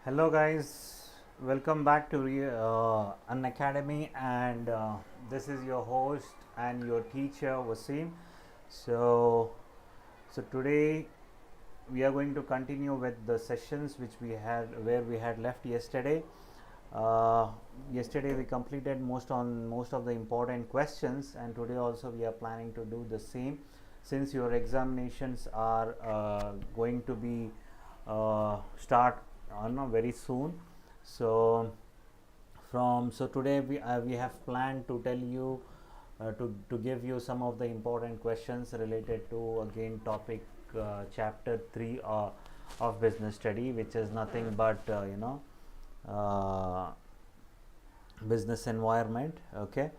Hello guys, welcome back to Unacademy, and this is your host and your teacher Waseem. So today we are going to continue with the sessions which we had where we had left yesterday. Yesterday we completed most of the important questions, and today also we are planning to do the same. Since your examinations are going to be start very soon, so today we have planned to tell you to give you some of the important questions related to again topic chapter 3 of business study, which is nothing but uh, business environment. Okay,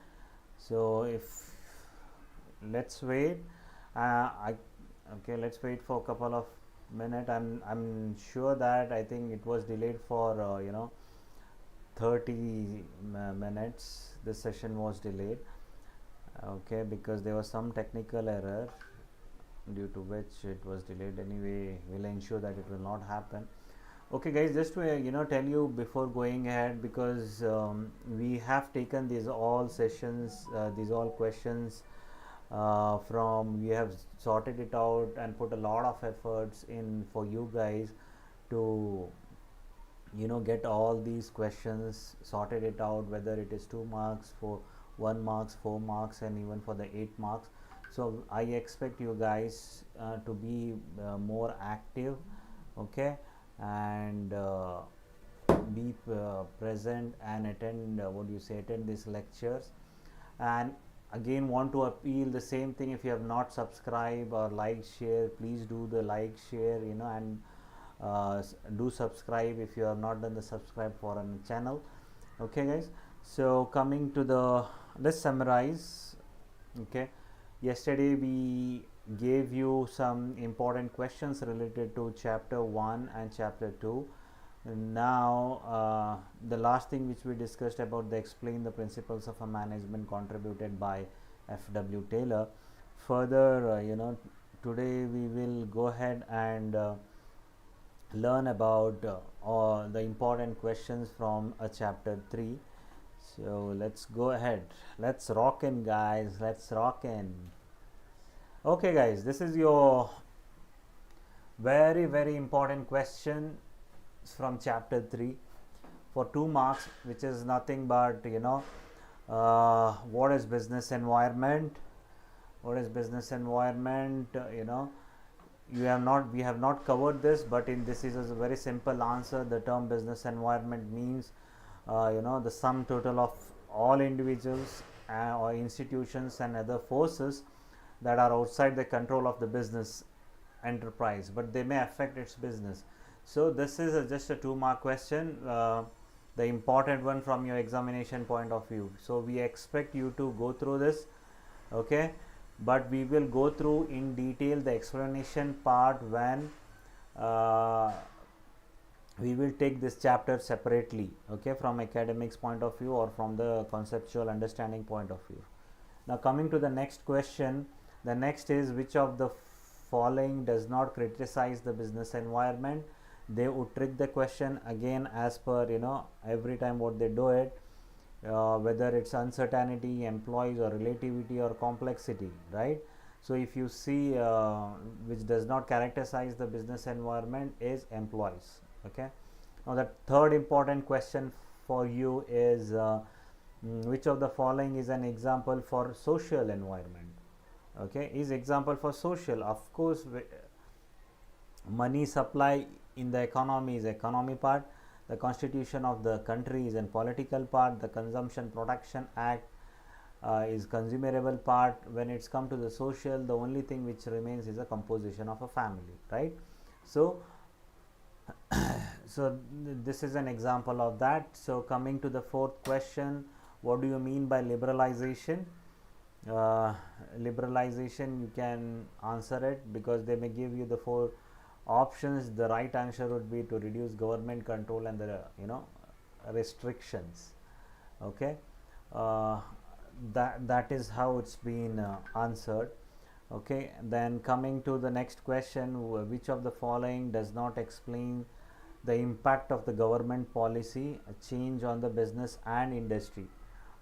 so if let's wait I okay, let's wait for a couple of minutes. I'm sure that I think it was delayed for 30 minutes. This session was delayed, okay, because there was some technical error due to which it was delayed. Anyway, we'll ensure that it will not happen. Okay guys, just to tell you before going ahead, because we have taken these all sessions, these all questions from, we have sorted it out and put a lot of efforts in for you guys to get all these questions sorted it out, whether it is 2 marks, for 1 marks, 4 marks, and even for the 8 marks. So I expect you guys to be more active, okay, and be present and attend attend these lectures. And again, want to appeal the same thing: if you have not subscribed or like, share, please do the like, share, and do subscribe if you have not done the subscribe for a channel. Okay guys, so coming to the, let's summarize. Okay, yesterday we gave you some important questions related to chapter 1 and chapter 2. Now the last thing which we discussed about the explain the principles of a management, contributed by F.W. Taylor. Further, today we will go ahead and learn about the important questions from chapter 3. So let's go ahead, let's rock in guys, let's rock in. Okay guys, this is your very important question from chapter 3 for 2 marks, which is nothing but what is business environment. What is business environment? We have not covered this, but in this is a very simple answer. The term business environment means the sum total of all individuals or institutions and other forces that are outside the control of the business enterprise, but they may affect its business. So this is just a 2 mark question, the important one from your examination point of view. So we expect you to go through this, okay, but we will go through in detail the explanation part when we will take this chapter separately, okay, from academics point of view or from the conceptual understanding point of view. Now coming to the next question, the next is, which of the following does not criticize the business environment? They would trick the question again, as per every time what they do it, whether it's uncertainty, employees, or relativity, or complexity, right? So if you see which does not characterize the business environment is employees. Okay, now the third important question for you is which of the following is an example for social environment? Okay, is example for social, of course, money supply in the economy is economy part, the constitution of the country is in political part, the consumption production act is consumable part. When it's come to the social, the only thing which remains is a composition of a family, right? So this is an example of that. So coming to the fourth question, what do you mean by liberalization? Liberalization, you can answer it because they may give you the 4 options. The right answer would be to reduce government control and the restrictions. Okay, that is how it's been answered. Okay, then coming to the next question, which of the following does not explain the impact of the government policy change on the business and industry.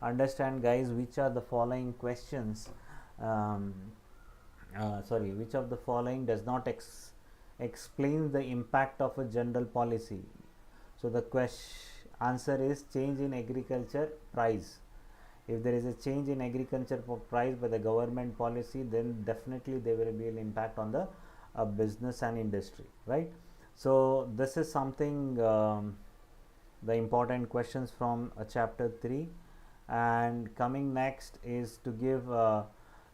Understand guys, which are the following questions, which of the following does not explain the impact of a general policy? So the answer is change in agriculture price. If there is a change in agriculture price by the government policy, then definitely there will be an impact on the business and industry, right? So this is something, the important questions from chapter 3. And coming next is to give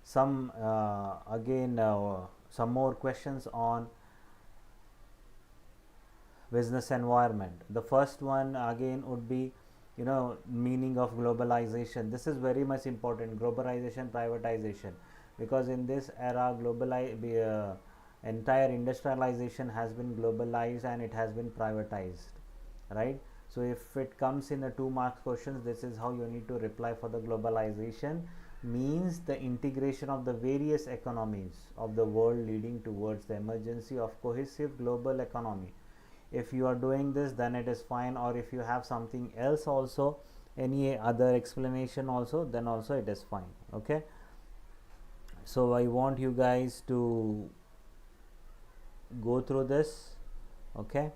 some more questions on business environment. The first one again would be, meaning of globalization. This is very much important, globalization, privatization, because in this era entire industrialization has been globalized and it has been privatized, right? So if it comes in a 2 marks questions, this is how you need to reply for the globalization. Means the integration of the various economies of the world leading towards the emergency of cohesive global economy. If you are doing this, then it is fine, or if you have something else also, any other explanation also, then also it is fine. Okay, so I want you guys to go through this. Okay,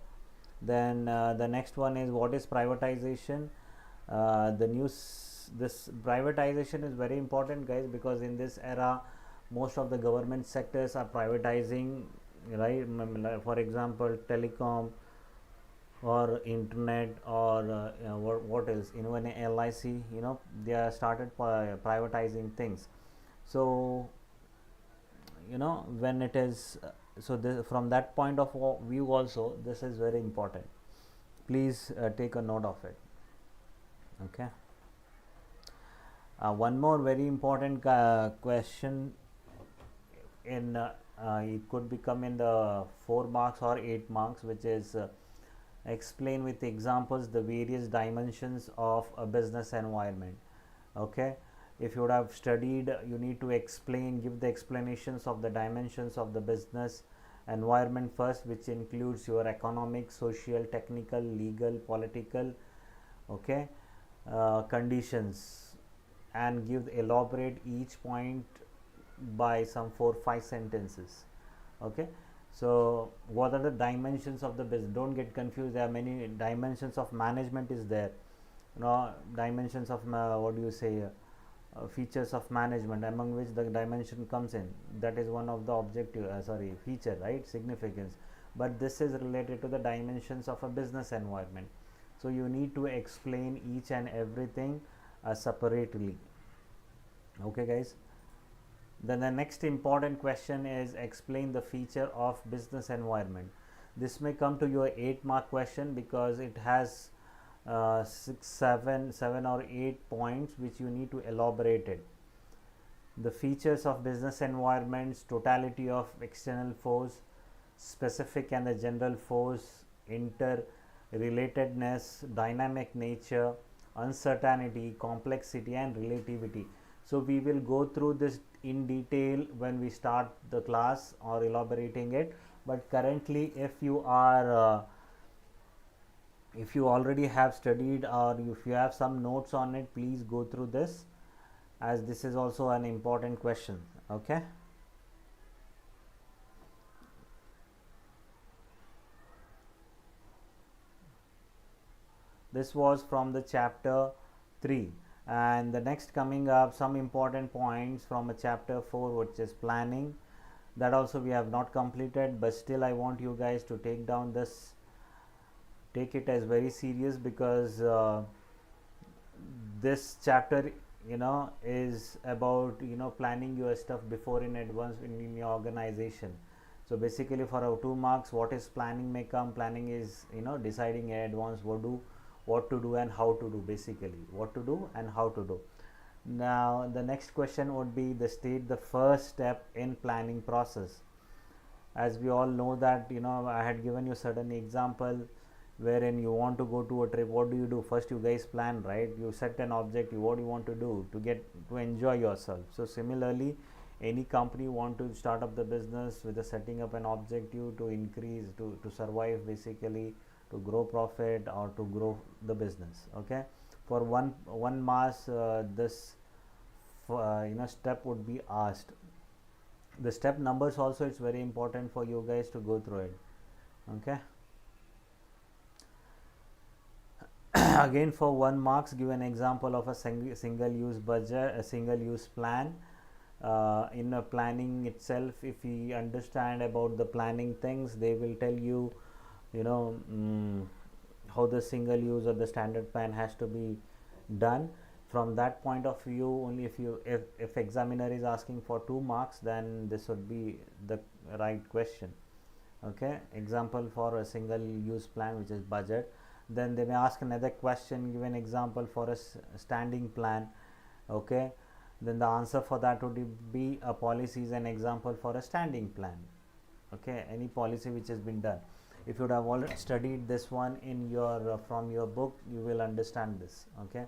then the next one is, what is privatization? This privatization is very important guys, because in this era most of the government sectors are privatizing, right? For example, telecom or internet, or what else, even LIC, they are started privatizing things. So when it is from that point of view also, this is very important. Please take a note of it. Okay, one more very important question in it could become in the 4 marks or 8 marks, which is explain with examples the various dimensions of a business environment. Okay, if you would have studied, you need to give the explanations of the dimensions of the business environment first, which includes your economic, social, technical, legal, political, okay, conditions, and elaborate each point by some 4-5 sentences. Okay, so what are the dimensions of the business? Don't get confused, there are many dimensions of management is there, dimensions of features of management, among which the dimension comes in. That is one of the feature, right? Significance. But this is related to the dimensions of a business environment. So you need to explain each and everything separately. Okay guys, then the next important question is, explain the feature of business environment. This may come to your 8 mark question, because it has 7 or 8 points which you need to elaborate it. The features of business environments: totality of external force, specific and the general force, interrelatedness, dynamic nature, uncertainty, complexity, and relativity. So we will go through this in detail when we start the class or elaborating it. But currently, if you already have studied, or if you have some notes on it, please go through this, as this is also an important question. Okay, this was from the chapter 3, and the next coming up, some important points from a chapter 4, which is planning. That also we have not completed, but still I want you guys to take it as very serious, because this chapter is about planning your stuff before in advance in your organization. So basically for our 2 marks, what is planning may come. Planning is deciding in advance what to do and how to do, basically what to do and how to do. Now the next question would be, the first step in planning process. As we all know that I had given you certain example wherein you want to go to a trip. What do? First you guys plan, right? You set an objective, what you want to do to enjoy yourself. So similarly, any company want to start up the business with setting up an objective to increase, to survive, basically to grow profit or to grow the business. Okay, for one mass this step would be asked. The step numbers also, it's very important for you guys to go through it. Okay. Again, for 1 marks, give an example of a single use budget, a single use plan. In a planning itself, if we understand about the planning things, they will tell you, how the single use or the standard plan has to be done. From that point of view only, if examiner is asking for 2 marks, then this would be the right question. Okay, example for a single use plan, which is budget. Then they may ask another question, give an example for a standing plan. Okay, then the answer for that would be a policy is an example for a standing plan. Okay, any policy which has been done. If you would have already studied this one in your from your book, you will understand this. Okay,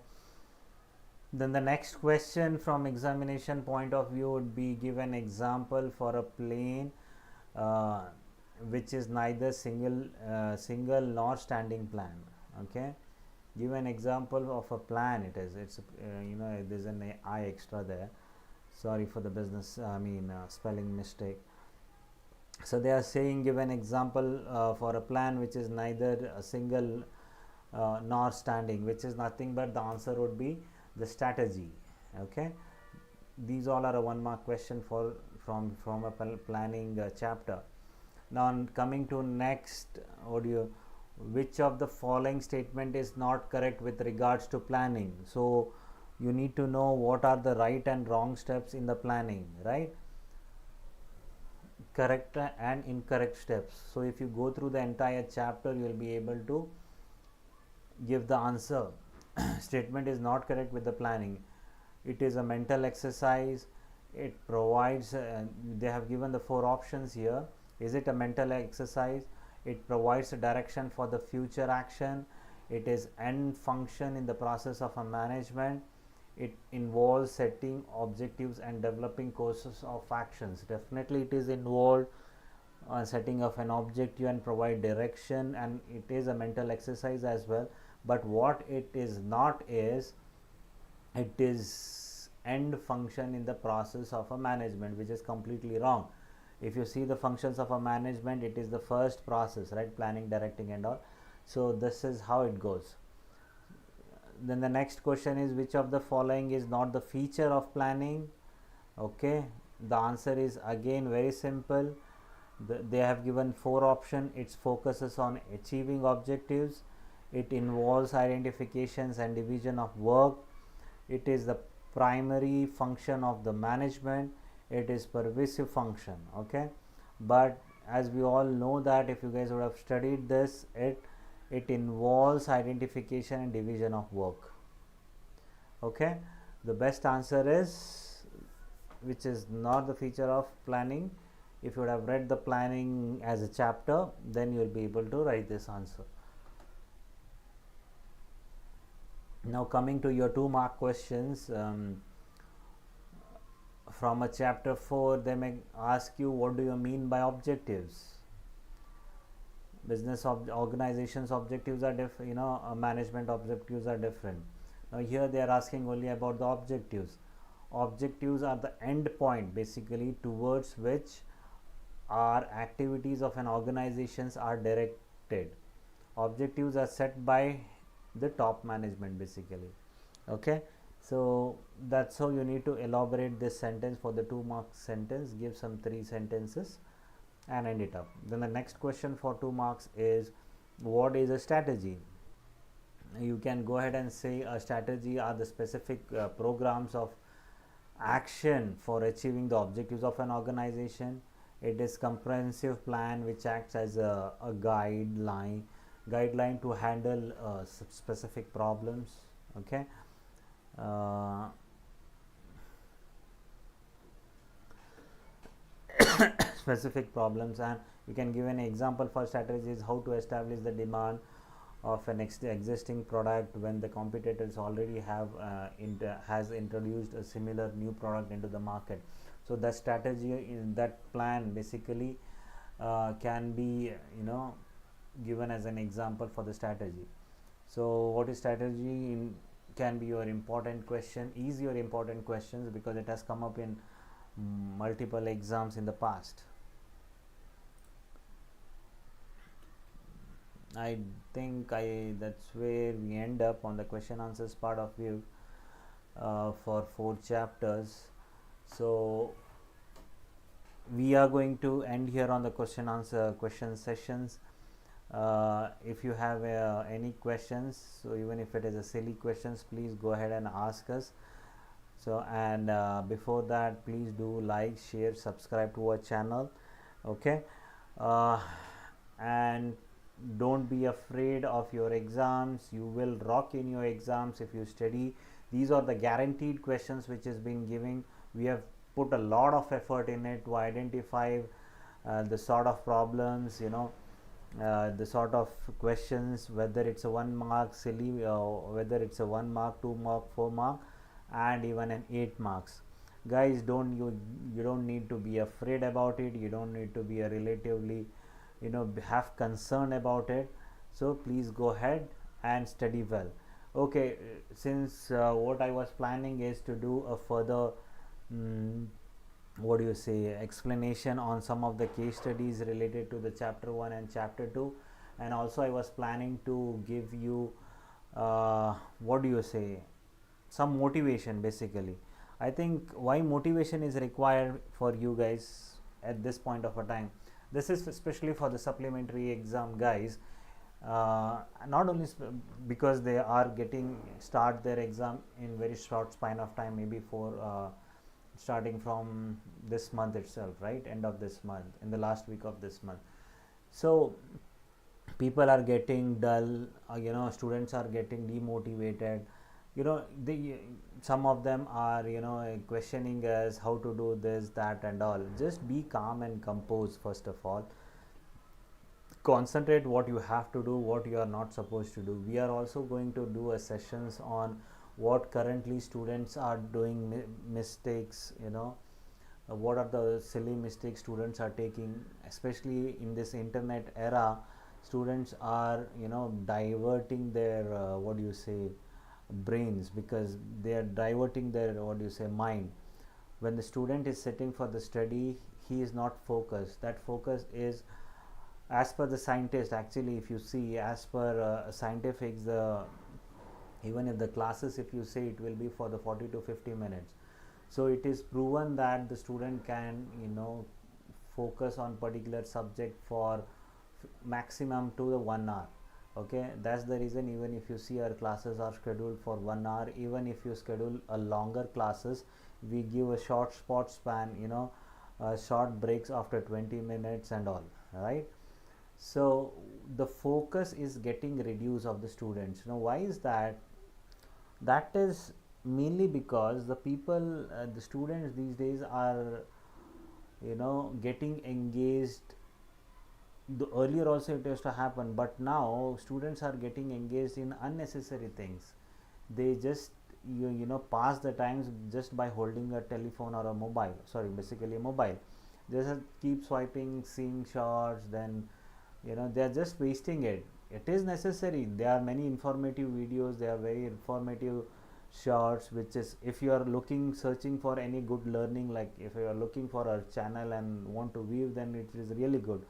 then the next question from examination point of view would be, give an example for a plane which is neither single nor standing plan. Okay, give an example of a plan. It's there's an I extra there, sorry for the business spelling mistake. So they are saying, give an example for a plan which is neither a single nor standing, which is nothing but the answer would be the strategy. Okay, these all are a 1 mark question from a planning chapter. Now coming to next audio, which of the following statement is not correct with regards to planning? So you need to know what are the right and wrong steps in the planning, right? Correct and incorrect steps. So if you go through the entire chapter, you will be able to give the answer. Statement is not correct with the planning. It is a mental exercise. It provides they have given the 4 options here. Is it a mental exercise? It provides a direction for the future action. It is end function in the process of a management. It involves setting objectives and developing courses of actions. Definitely it is involved setting of an objective and provide direction, and it is a mental exercise as well. But what it is not is, it is end function in the process of a management, which is completely wrong. If you see the functions of a management, it is the first process, right? Planning, directing and all. So this is how it goes. Then the next question is, which of the following is not the feature of planning? Okay, the answer is again very simple. They have given 4 options. It focuses on achieving objectives. It involves identifications and division of work. It is the primary function of the management. It is pervasive function. Okay, but as we all know that, if you guys would have studied this, it involves identification and division of work. Okay, the best answer is, which is not the feature of planning. If you would have read the planning as a chapter, then you will be able to write this answer. Now coming to your 2 mark questions, from a chapter 4, they may ask you, what do you mean by objectives? Business organizations objectives are different, management objectives are different. Now here they are asking only about the objectives. Objectives are the end point basically towards which our activities of an organizations are directed. Objectives are set by the top management basically. Okay, so that's how you need to elaborate this sentence for the 2 mark sentence. Give some 3 sentences and end it up. Then the next question for 2 marks is, what is a strategy? You can go ahead and say a strategy are the specific programs of action for achieving the objectives of an organization. It is comprehensive plan which acts as a guideline to handle specific problems. Okay, specific problems. And you can give an example for strategies, how to establish the demand of an existing product when the competitors already has introduced a similar new product into the market. So that strategy in that plan basically can be given as an example for the strategy. So what is strategy can be your important question, is your important questions, because it has come up in multiple exams in the past. I think that's where we end up on the question answers part of view for 4 chapters. So we are going to end here on the question sessions. If you have any questions, so even if it is a silly questions, please go ahead and ask us. So, and before that, please do like, share, subscribe to our channel. Okay, and don't be afraid of your exams. You will rock in your exams if you study. These are the guaranteed questions which is being given. We have put a lot of effort in it to identify the sort of problems, the sort of questions, whether it's a 1 mark silly, whether it's a 1 mark, 2 mark, 4 mark, and even an 8 marks. Guys, you don't need to be afraid about it. You don't need to be a relatively have concern about it. So please go ahead and study well. Okay, since what I was planning is to do a further explanation on some of the case studies related to the chapter 1 and chapter 2, and also I was planning to give you some motivation. Basically, I think why motivation is required for you guys at this point of a time. This is especially for the supplementary exam guys, not only because they are start their exam in very short span of time, maybe for starting from this month itself, right, end of this month, in the last week of this month. So people are getting dull, students are getting demotivated, some of them are questioning us how to do this, that, and all. Just be calm and composed. First of all, concentrate what you have to do, what you are not supposed to do. We are also going to do a sessions on what currently students are doing mistakes, what are the silly mistakes students are taking, especially in this internet era. Students are diverting their brains, because they are diverting their mind. When the student is sitting for the study, he is not focused. That focus is, as per the scientist, actually, if you see, as per scientifics, even if the classes, if you say, it will be for the 40 to 50 minutes. So it is proven that the student can focus on particular subject for maximum to the 1 hour. Okay, that's the reason, even if you see our classes are scheduled for 1 hour, even if you schedule a longer classes, we give a short spot span, short breaks after 20 minutes and all, right? So the focus is getting reduced of the students. Why is that? That is mainly because the people, the students these days are getting engaged. Earlier also it used to happen, but now students are getting engaged in unnecessary things. They just pass the times just by holding a telephone or a mobile, basically a mobile. Just keep swiping, seeing shorts, then they are just wasting it. It is necessary. There are many informative videos, there are very informative shorts, which is, if you are searching for any good learning, like if you are looking for a channel and want to view, then it is really good.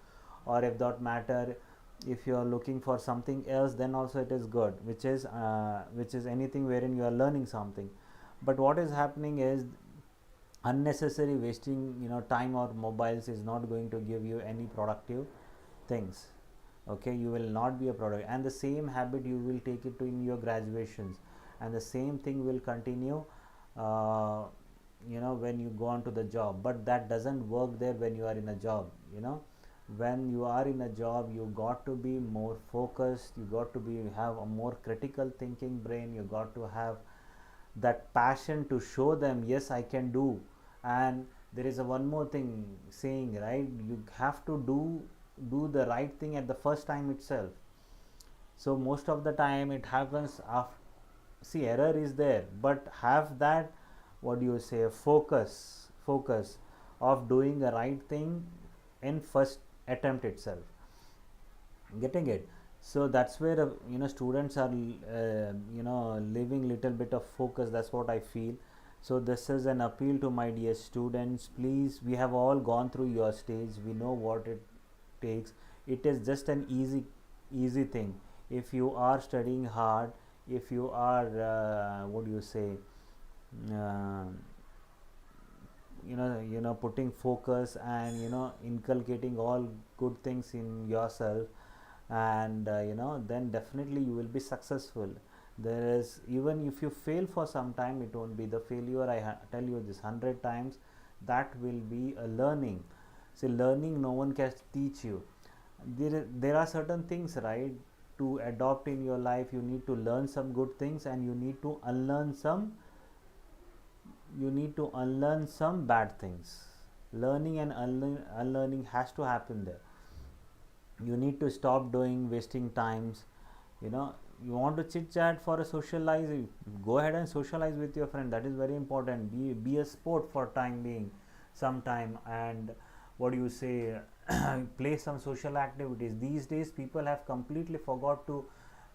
Or if that matter, if you are looking for something else, then also it is good, which is anything wherein you are learning something. But what is happening is unnecessary wasting time or mobiles is not going to give you any productive things. Okay, you will not be a product, and the same habit you will take it to in your graduations, and the same thing will continue when you go on to the job. But that doesn't work there when you are in a job. When you are in a job, you got to be more focused, you got to have a more critical thinking brain, you got to have that passion to show them, yes, I can do. And there is one more thing saying, right, you have to do the right thing at the first time itself. So most of the time it happens after, error is there, but have that focus of doing the right thing in first attempt itself. getting it. So that's where students are leaving little bit of focus. That's what I feel. So this is an appeal to my dear students. Please, we have all gone through your stage, we know what it takes. It is just an easy thing. If you are studying hard, if you are what do you say, uh, putting focus and inculcating all good things in yourself, and then definitely you will be successful. There is, even if you fail for some time, it won't be the failure. I tell you this 100 times, that will be a learning. See, learning no one can teach you. There are certain things, right, to adopt in your life. You need to learn some good things, and you need to unlearn some bad things. Learning and unlearning has to happen there. You need to stop doing wasting times. You want to chit chat for a socialize, go ahead and socialize with your friend. That is very important. Be a sport for time being, sometime. And what do you say, play some social activities. These days people have completely forgot to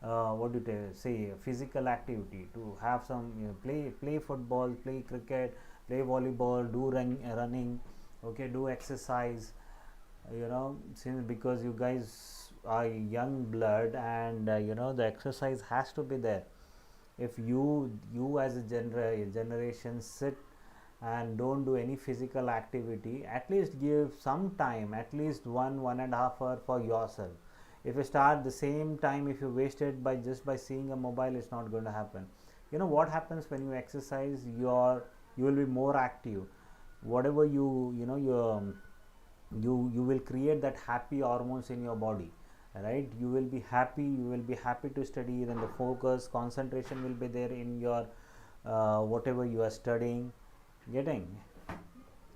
what do you say, physical activity, to have some play football, play cricket, play volleyball, do running, okay, do exercise. Since because you guys are young blood, and the exercise has to be there. If you as a generation sit and don't do any physical activity, at least give some time, at least 1.5 hour for yourself. If you start the same time, if you waste it by just by seeing a mobile, it's not going to happen. What happens when you exercise, you will be more active. Whatever you will create that happy hormones in your body, right? You will be happy to study. Then the focus, concentration will be there in your whatever you are studying, getting.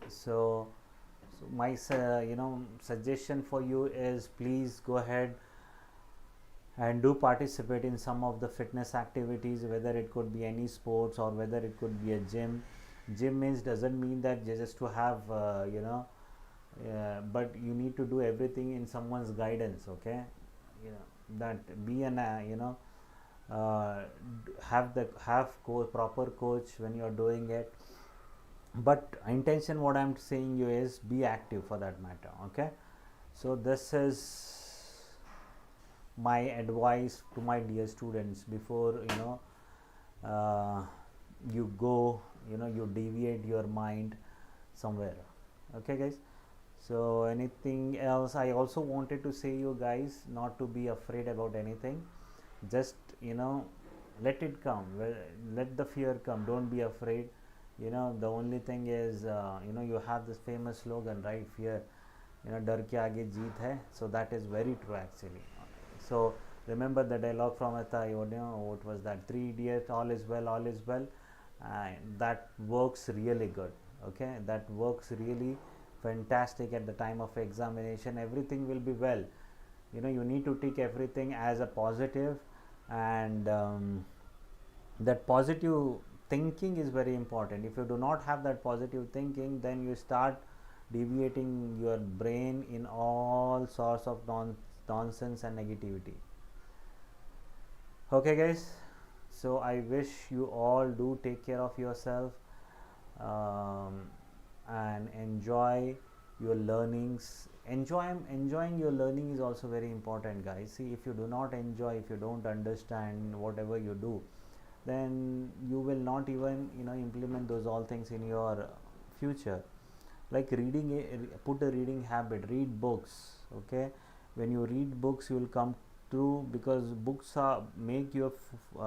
So my suggestion for you is, please go ahead and do participate in some of the fitness activities, whether it could be any sports or whether it could be a gym means doesn't mean that just to have but you need to do everything in someone's guidance, okay? That be an have proper coach when you're doing it. But intention, what I'm saying you is, be active for that matter, okay? So this is my advice to my dear students before you go, you deviate your mind somewhere. Okay guys, so anything else? I also wanted to say you guys not to be afraid about anything. Just let it come, let the fear come, don't be afraid. The only thing is you have this famous slogan, right? Fear, डर के आगे जीत है. So that is very true actually. So remember the dialogue from what was that, 3 Idiots, all is well, all is well. That works really good, okay? That works really fantastic at the time of examination. Everything will be well. You need to take everything as a positive, and that positive thinking is very important. If you do not have that positive thinking, then you start deviating your brain in all sorts of nonsense and negativity. Okay guys, so I wish you all do take care of yourself, and enjoy your learnings. Enjoying your learning is also very important, guys. See, if you do not enjoy, if you don't understand whatever you do, then you will not even implement those all things in your future. Like reading, put a reading habit, read books, okay? When you read books, you will come through, because books are make your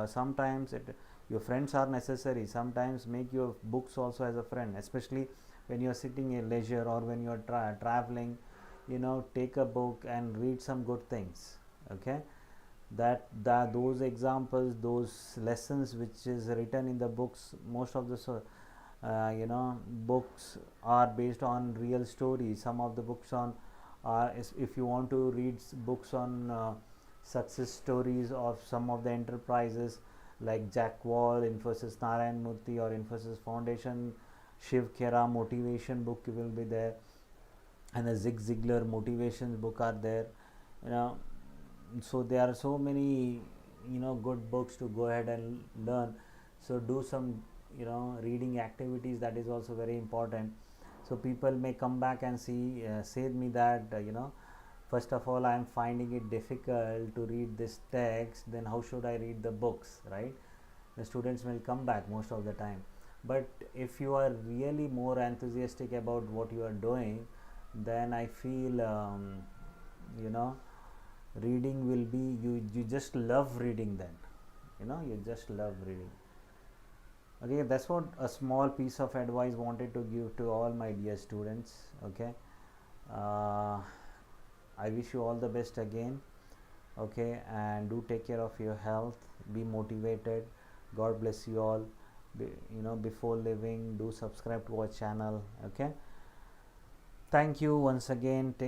sometimes your friends are necessary. Sometimes make your books also as a friend, especially when you are sitting in leisure, or when you are traveling. Take a book and read some good things, okay? That those examples, those lessons which is written in the books, most of the books are based on real stories. Some of the books on if you want to read books on success stories of some of the enterprises, like Jack Wall, Infosys Narayan Murthy, or Infosys Foundation, Shiv Khera motivation book will be there, and the Zig Ziglar motivation book are there. so there are so many good books to go ahead and learn. So do some reading activities, that is also very important. So people may come back and say me that first of all I am finding it difficult to read this text, then how should I read the books, right? The students will come back most of the time. But if you are really more enthusiastic about what you are doing, then I feel reading will be, you just love reading, then you just love reading. Okay, that's what a small piece of advice wanted to give to all my dear students. Okay, I wish you all the best again. Okay, and do take care of your health, be motivated. God bless you all. Before leaving, do subscribe to our channel. Okay, thank you once again. Take